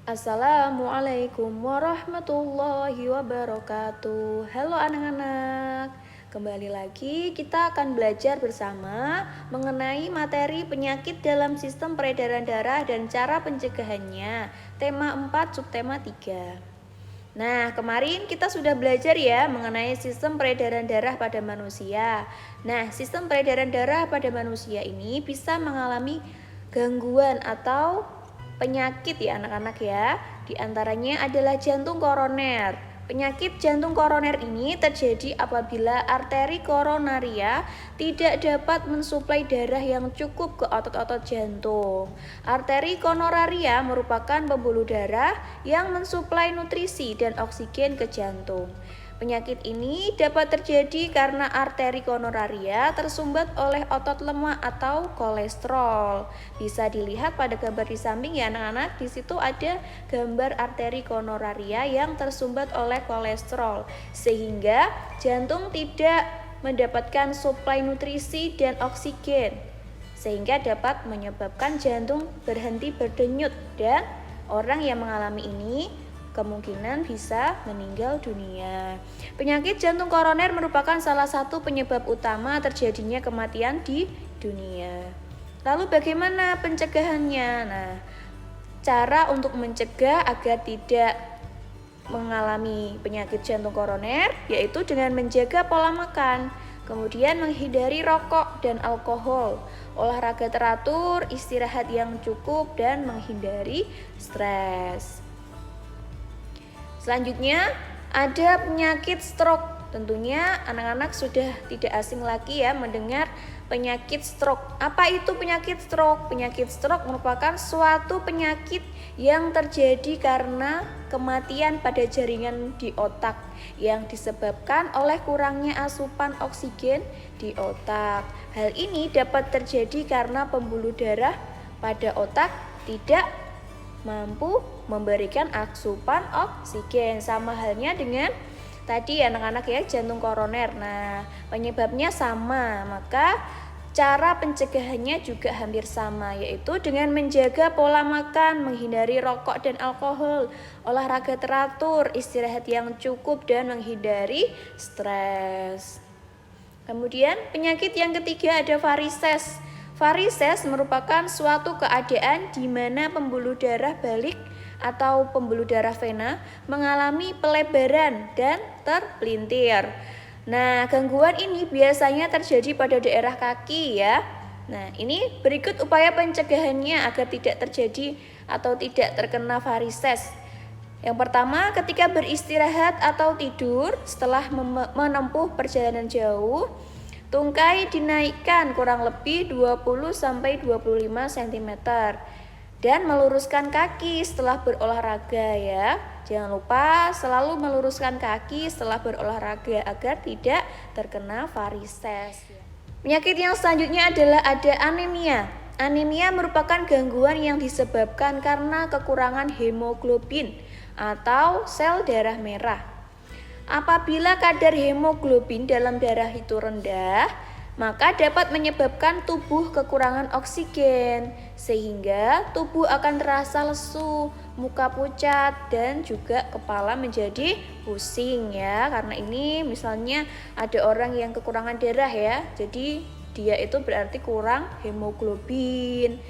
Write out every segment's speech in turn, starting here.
Assalamualaikum warahmatullahi wabarakatuh. Halo anak-anak, kembali lagi kita akan belajar bersama mengenai materi penyakit dalam sistem peredaran darah dan cara pencegahannya. Tema 4, subtema 3. Nah, kemarin kita sudah belajar ya mengenai sistem peredaran darah pada manusia. Nah, sistem peredaran darah pada manusia ini bisa mengalami gangguan atau penyakit ya anak-anak ya. Di antaranya adalah jantung koroner. Penyakit jantung koroner ini terjadi apabila arteri koronaria tidak dapat mensuplai darah yang cukup ke otot-otot jantung. Arteri koronaria merupakan pembuluh darah yang mensuplai nutrisi dan oksigen ke jantung. Penyakit ini dapat terjadi karena arteri koronaria tersumbat oleh otot lemak atau kolesterol. Bisa dilihat pada gambar di samping ya anak-anak. Di situ ada gambar arteri koronaria yang tersumbat oleh kolesterol, sehingga jantung tidak mendapatkan suplai nutrisi dan oksigen, sehingga dapat menyebabkan jantung berhenti berdenyut, dan orang yang mengalami ini kemungkinan bisa meninggal dunia. Penyakit jantung koroner merupakan salah satu penyebab utama terjadinya kematian di dunia. Lalu bagaimana pencegahannya? Nah, cara untuk mencegah agar tidak mengalami penyakit jantung koroner yaitu dengan menjaga pola makan, kemudian menghindari rokok dan alkohol, olahraga teratur, istirahat yang cukup, dan menghindari stres. Selanjutnya ada penyakit stroke. Tentunya anak-anak sudah tidak asing lagi ya mendengar penyakit stroke. Apa itu penyakit stroke? Penyakit stroke merupakan suatu penyakit yang terjadi karena kematian pada jaringan di otak yang disebabkan oleh kurangnya asupan oksigen di otak. Hal ini dapat terjadi karena pembuluh darah pada otak tidak mampu memberikan asupan oksigen. Sama halnya dengan tadi anak-anak ya, jantung koroner. Nah, penyebabnya sama, maka cara pencegahannya juga hampir sama, yaitu dengan menjaga pola makan, menghindari rokok dan alkohol, olahraga teratur, istirahat yang cukup, dan menghindari stres. Kemudian penyakit yang ketiga ada varises. Varises merupakan suatu keadaan di mana pembuluh darah balik atau pembuluh darah vena mengalami pelebaran dan terpelintir. Nah, gangguan ini biasanya terjadi pada daerah kaki ya. Nah, ini berikut upaya pencegahannya agar tidak terjadi atau tidak terkena varises. Yang pertama, ketika beristirahat atau tidur setelah menempuh perjalanan jauh, tungkai dinaikkan kurang lebih 20-25 cm dan meluruskan kaki setelah berolahraga ya. Jangan lupa selalu meluruskan kaki setelah berolahraga agar tidak terkena varises. Penyakit yang selanjutnya adalah ada anemia. Anemia merupakan gangguan yang disebabkan karena kekurangan hemoglobin atau sel darah merah. Apabila kadar hemoglobin dalam darah itu rendah, maka dapat menyebabkan tubuh kekurangan oksigen, sehingga tubuh akan terasa lesu, muka pucat, dan juga kepala menjadi pusing ya. Karena ini misalnya ada orang yang kekurangan darah ya, jadi dia itu berarti kurang hemoglobin.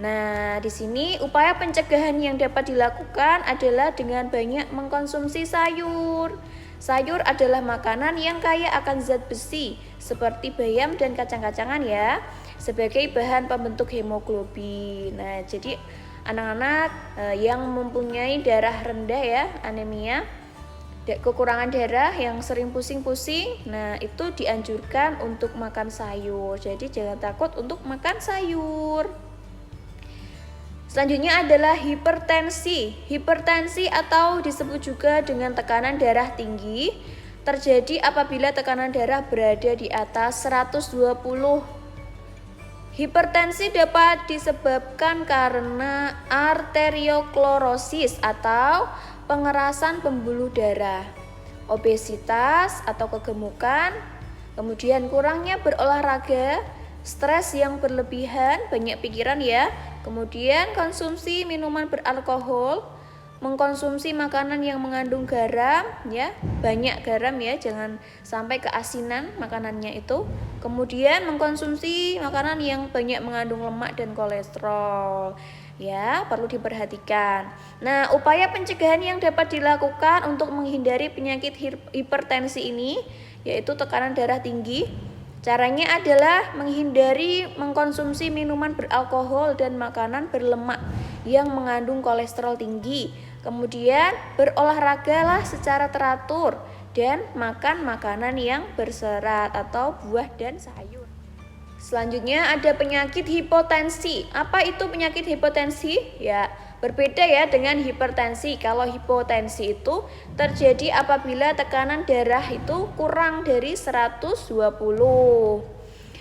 Nah, di sini upaya pencegahan yang dapat dilakukan adalah dengan banyak mengkonsumsi sayur. Sayur adalah makanan yang kaya akan zat besi seperti bayam dan kacang-kacangan ya, sebagai bahan pembentuk hemoglobin. Nah, jadi anak-anak yang mempunyai darah rendah ya, anemia, kekurangan darah, yang sering pusing-pusing, nah itu dianjurkan untuk makan sayur. Jadi jangan takut untuk makan sayur. Selanjutnya adalah hipertensi. Hipertensi atau disebut juga dengan tekanan darah tinggi terjadi apabila tekanan darah berada di atas 120. Hipertensi dapat disebabkan karena arterioklorosis atau pengerasan pembuluh darah, obesitas atau kegemukan, kemudian kurangnya berolahraga, stres yang berlebihan, banyak pikiran ya, kemudian konsumsi minuman beralkohol, mengkonsumsi makanan yang mengandung garam ya, banyak garam ya, jangan sampai keasinan makanannya itu. Kemudian mengkonsumsi makanan yang banyak mengandung lemak dan kolesterol. Ya, perlu diperhatikan. Nah, upaya pencegahan yang dapat dilakukan untuk menghindari penyakit hipertensi ini yaitu tekanan darah tinggi. Caranya adalah menghindari mengkonsumsi minuman beralkohol dan makanan berlemak yang mengandung kolesterol tinggi. Kemudian berolahragalah secara teratur dan makan makanan yang berserat atau buah dan sayur. Selanjutnya ada penyakit hipotensi. Apa itu penyakit hipotensi? Ya, berbeda ya dengan hipertensi. Kalau hipotensi itu terjadi apabila tekanan darah itu kurang dari 120.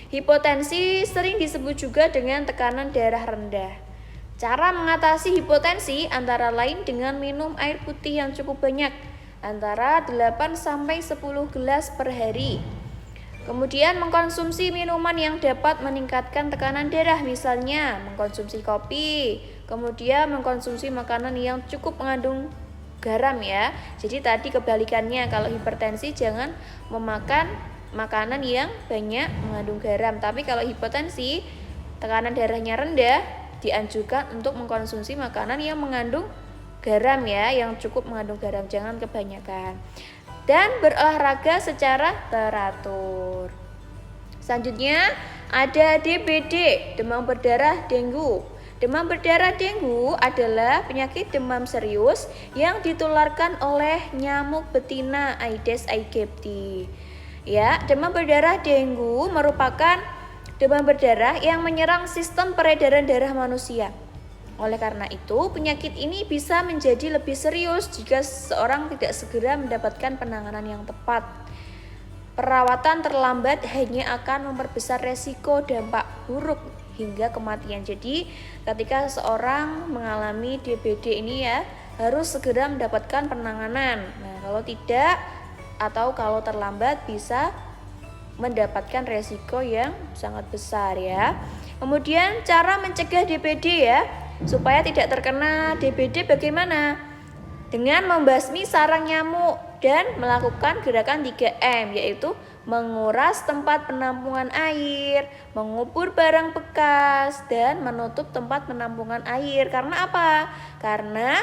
Hipotensi sering disebut juga dengan tekanan darah rendah. Cara mengatasi hipotensi antara lain dengan minum air putih yang cukup banyak, antara 8 sampai 10 gelas per hari. Kemudian mengkonsumsi minuman yang dapat meningkatkan tekanan darah, misalnya mengkonsumsi kopi. Kemudian mengkonsumsi makanan yang cukup mengandung garam ya. Jadi tadi kebalikannya, kalau hipertensi jangan memakan makanan yang banyak mengandung garam. Tapi kalau hipotensi, tekanan darahnya rendah, dianjurkan untuk mengkonsumsi makanan yang mengandung garam ya, yang cukup mengandung garam, jangan kebanyakan. Dan berolahraga secara teratur. Selanjutnya ada DBD, demam berdarah dengue. Demam berdarah dengue adalah penyakit demam serius yang ditularkan oleh nyamuk betina Aedes aegypti. Ya, demam berdarah dengue merupakan demam berdarah yang menyerang sistem peredaran darah manusia. Oleh karena itu, penyakit ini bisa menjadi lebih serius jika seseorang tidak segera mendapatkan penanganan yang tepat. Perawatan terlambat hanya akan memperbesar resiko dampak buruk hingga kematian. Jadi, ketika seseorang mengalami DBD ini ya, harus segera mendapatkan penanganan. Nah, kalau tidak atau kalau terlambat bisa mendapatkan resiko yang sangat besar ya. Kemudian cara mencegah DBD ya, supaya tidak terkena DBD bagaimana? Dengan membasmi sarang nyamuk dan melakukan gerakan 3M, yaitu menguras tempat penampungan air, mengubur barang bekas, dan menutup tempat penampungan air. Karena apa? Karena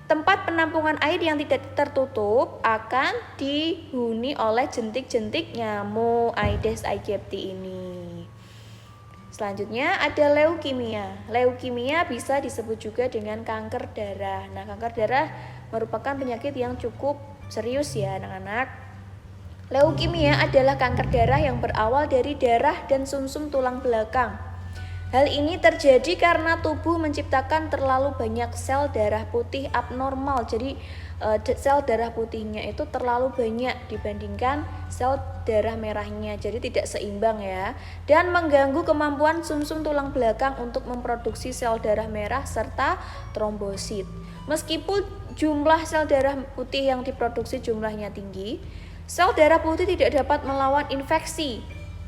tempat penampungan air yang tidak tertutup akan dihuni oleh jentik-jentik nyamuk Aedes aegypti ini. Selanjutnya ada leukemia. Leukemia bisa disebut juga dengan kanker darah. Nah, kanker darah merupakan penyakit yang cukup serius ya anak-anak. Leukemia adalah kanker darah yang berawal dari darah dan sumsum tulang belakang. Hal ini terjadi karena tubuh menciptakan terlalu banyak sel darah putih abnormal. Jadi sel darah putihnya itu terlalu banyak dibandingkan sel darah merahnya. Jadi tidak seimbang ya. Dan mengganggu kemampuan sumsum tulang belakang untuk memproduksi sel darah merah serta trombosit. Meskipun jumlah sel darah putih yang diproduksi jumlahnya tinggi, sel darah putih tidak dapat melawan infeksi.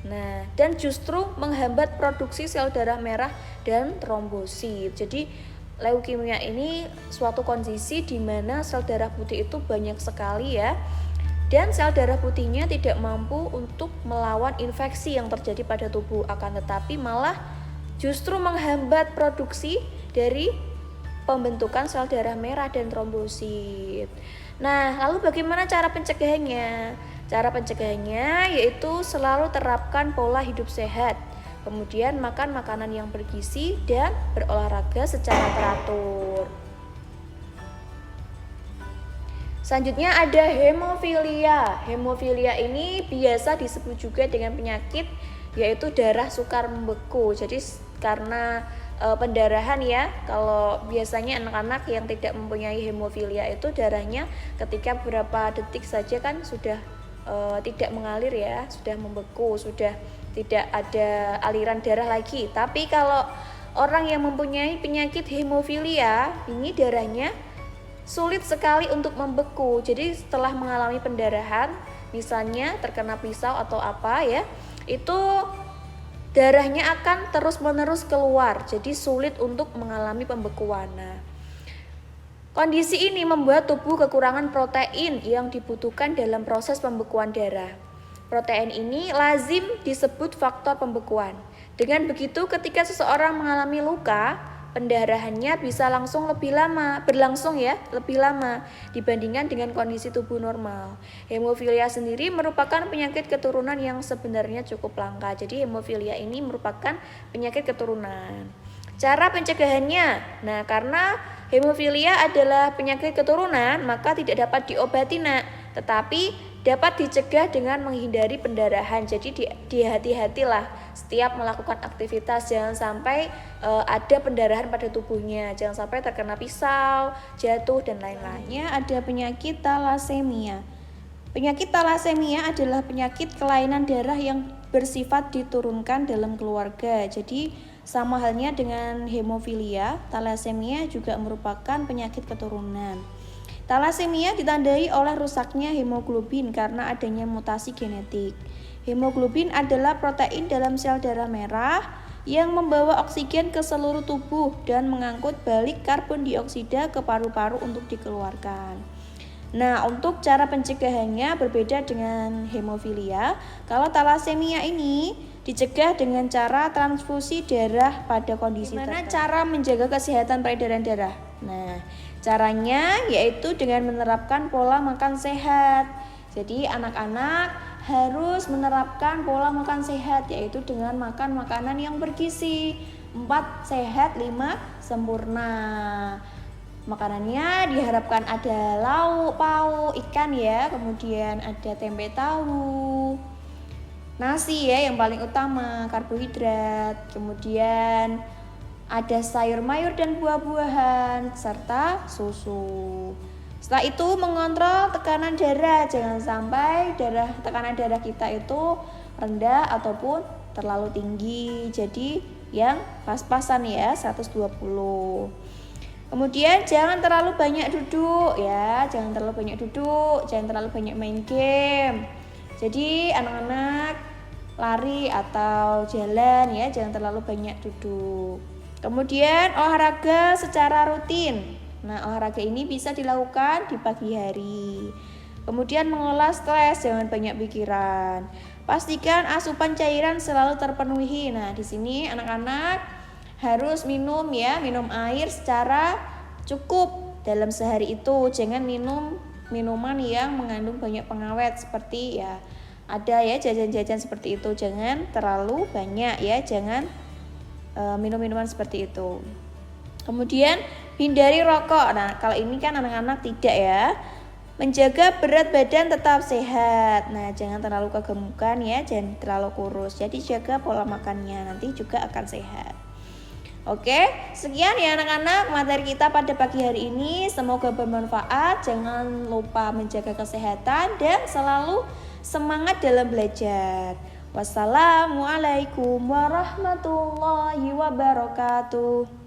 Nah, dan justru menghambat produksi sel darah merah dan trombosit. Jadi leukemia ini suatu kondisi di mana sel darah putih itu banyak sekali ya. Dan sel darah putihnya tidak mampu untuk melawan infeksi yang terjadi pada tubuh, akan tetapi malah justru menghambat produksi dari pembentukan sel darah merah dan trombosit. Nah, lalu bagaimana cara pencegahannya? Cara pencegahannya yaitu selalu terapkan pola hidup sehat, kemudian makan makanan yang bergizi dan berolahraga secara teratur. Selanjutnya ada hemofilia. Hemofilia ini biasa disebut juga dengan penyakit yaitu darah sukar membeku. Jadi karena pendarahan ya, kalau biasanya anak-anak yang tidak mempunyai hemofilia itu darahnya ketika beberapa detik saja kan sudah tidak mengalir ya, sudah membeku, sudah tidak ada aliran darah lagi. Tapi kalau orang yang mempunyai penyakit hemofilia ini darahnya sulit sekali untuk membeku. Jadi setelah mengalami pendarahan, misalnya terkena pisau atau apa ya, itu darahnya akan terus-menerus keluar. Jadi sulit untuk mengalami pembekuan. Nah, Kondisi ini membuat tubuh kekurangan protein yang dibutuhkan dalam proses pembekuan darah. Protein ini lazim disebut faktor pembekuan. Dengan begitu, ketika seseorang mengalami luka, pendarahannya bisa berlangsung lebih lama dibandingkan dengan kondisi tubuh normal. Hemofilia sendiri merupakan penyakit keturunan yang sebenarnya cukup langka. Jadi hemofilia ini merupakan penyakit keturunan. Cara pencegahannya, nah karena hemofilia adalah penyakit keturunan, maka tidak dapat diobati tetapi dapat dicegah dengan menghindari pendarahan. Jadi hati-hatilah setiap melakukan aktivitas, jangan sampai ada pendarahan pada tubuhnya, jangan sampai terkena pisau, jatuh dan lain-lainnya. Ada penyakit talasemia. Penyakit talasemia adalah penyakit kelainan darah yang bersifat diturunkan dalam keluarga. Jadi sama halnya dengan hemofilia, talasemia juga merupakan penyakit keturunan. Talasemia ditandai oleh rusaknya hemoglobin karena adanya mutasi genetik. Hemoglobin adalah protein dalam sel darah merah yang membawa oksigen ke seluruh tubuh dan mengangkut balik karbon dioksida ke paru-paru untuk dikeluarkan. Nah, untuk cara pencegahannya berbeda dengan hemofilia. Kalau talasemia ini dicegah dengan cara transfusi darah pada kondisi tertentu. Gimana cara menjaga kesehatan peredaran darah? Nah, caranya yaitu dengan menerapkan pola makan sehat. Jadi anak-anak harus menerapkan pola makan sehat, yaitu dengan makan makanan yang bergizi. 4 sehat, 5 sempurna. Makanannya diharapkan ada lauk pauk, ikan ya, kemudian ada tempe tahu, nasi ya yang paling utama, karbohidrat, kemudian ada sayur mayur dan buah-buahan, serta susu. Setelah itu mengontrol tekanan darah, jangan sampai tekanan darah kita itu rendah ataupun terlalu tinggi. Jadi yang pas-pasan ya, 120. Kemudian jangan terlalu banyak duduk ya, jangan terlalu banyak main game. Jadi anak-anak lari atau jalan ya, jangan terlalu banyak duduk. Kemudian olahraga secara rutin. Nah, olahraga ini bisa dilakukan di pagi hari. Kemudian mengolah stres, jangan banyak pikiran. Pastikan asupan cairan selalu terpenuhi. Nah, di sini anak-anak harus minum air secara cukup dalam sehari itu. Jangan minum minuman yang mengandung banyak pengawet seperti ya ada ya jajan-jajan seperti itu. Jangan terlalu banyak ya, jangan minum minuman seperti itu. Kemudian hindari rokok. Nah, kalau ini kan anak-anak tidak ya. Menjaga berat badan tetap sehat. Nah, jangan terlalu kegemukan ya, jangan terlalu kurus. Jadi jaga pola makannya, nanti juga akan sehat. Oke, sekian ya anak-anak materi kita pada pagi hari ini. Semoga bermanfaat. Jangan lupa menjaga kesehatan dan selalu semangat dalam belajar. Wassalamualaikum warahmatullahi wabarakatuh.